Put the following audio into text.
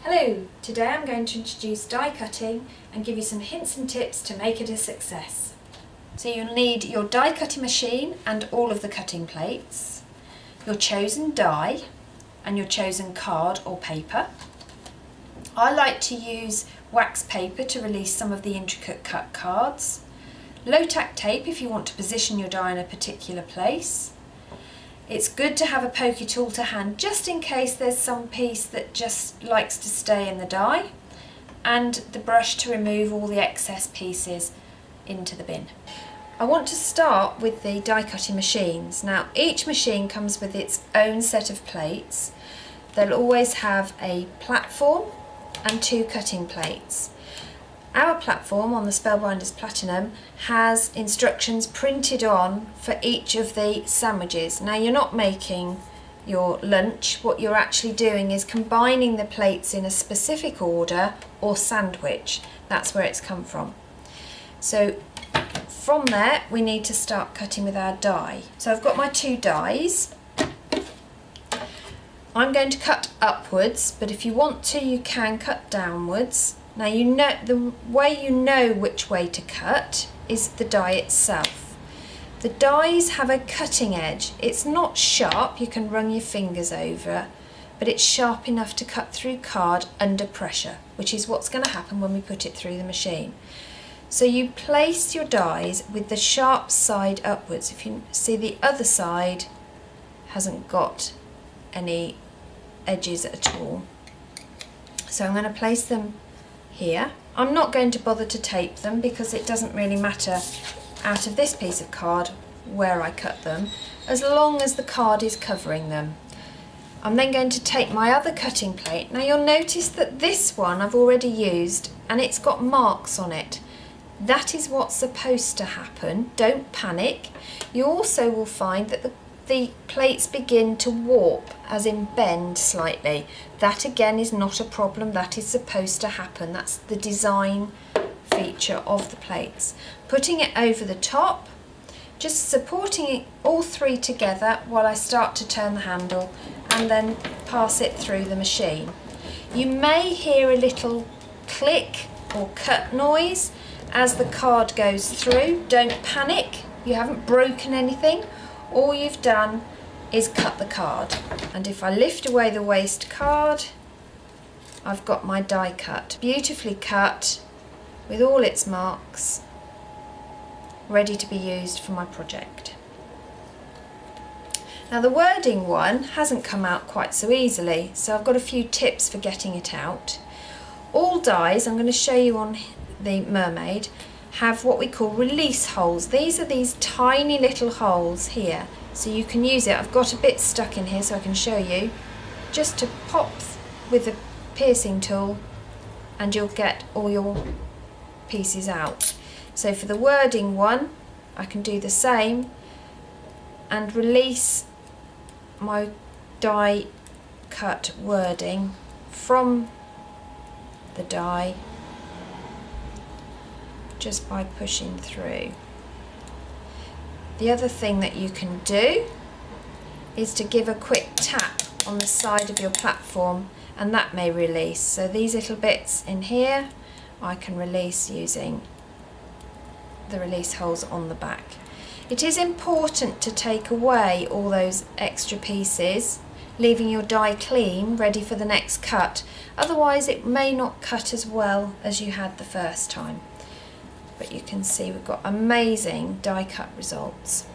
Hello, today I'm going to introduce die cutting and give you some hints and tips to make it a success. So you'll need your die cutting machine and all of the cutting plates, your chosen die and your chosen card or paper. I like to use wax paper to release some of the intricate cut cards, low-tack tape if you want to position your die in a particular place. It's good to have a pokey tool to hand just in case there's some piece that just likes to stay in the die, and the brush to remove all the excess pieces into the bin. I want to start with the die cutting machines. Now each machine comes with its own set of plates. They'll always have a platform and two cutting plates. Our platform on the Spellbinders Platinum has instructions printed on for each of the sandwiches. Now you're not making your lunch, what you're actually doing is combining the plates in a specific order or sandwich. That's where it's come from. So from there we need to start cutting with our die. So I've got my two dies. I'm going to cut upwards, but if you want to you can cut downwards. Now you know the way you know which way to cut is the die itself. The dies have a cutting edge. It's not sharp, you can run your fingers over, but it's sharp enough to cut through card under pressure, which is what's going to happen when we put it through the machine. So you place your dies with the sharp side upwards. If you see, the other side hasn't got any edges at all. So I'm going to place them here. I'm not going to bother to tape them because it doesn't really matter out of this piece of card where I cut them, as long as the card is covering them. I'm then going to take my other cutting plate. Now you'll notice that this one I've already used and it's got marks on it. That is what's supposed to happen. Don't panic. You also will find that the plates begin to warp, as in bend slightly. That again is not a problem, that is supposed to happen. That's the design feature of the plates. Putting it over the top, just supporting it all three together while I start to turn the handle and then pass it through the machine. You may hear a little click or cut noise as the card goes through. Don't panic, you haven't broken anything. All you've done is cut the card, and if I lift away the waste card, I've got my die cut, beautifully cut with all its marks, ready to be used for my project. Now the wording one hasn't come out quite so easily, so I've got a few tips for getting it out. All dies, I'm going to show you on the mermaid, have what we call release holes. These are these tiny little holes here, so you can use it. I've got a bit stuck in here so I can show you. Just to pop with the piercing tool and you'll get all your pieces out. So for the wording one I can do the same and release my die cut wording from the die just by pushing through. The other thing that you can do is to give a quick tap on the side of your platform and that may release. So these little bits in here I can release using the release holes on the back. It is important to take away all those extra pieces, leaving your die clean, ready for the next cut. Otherwise it may not cut as well as you had the first time. But you can see we've got amazing die cut results.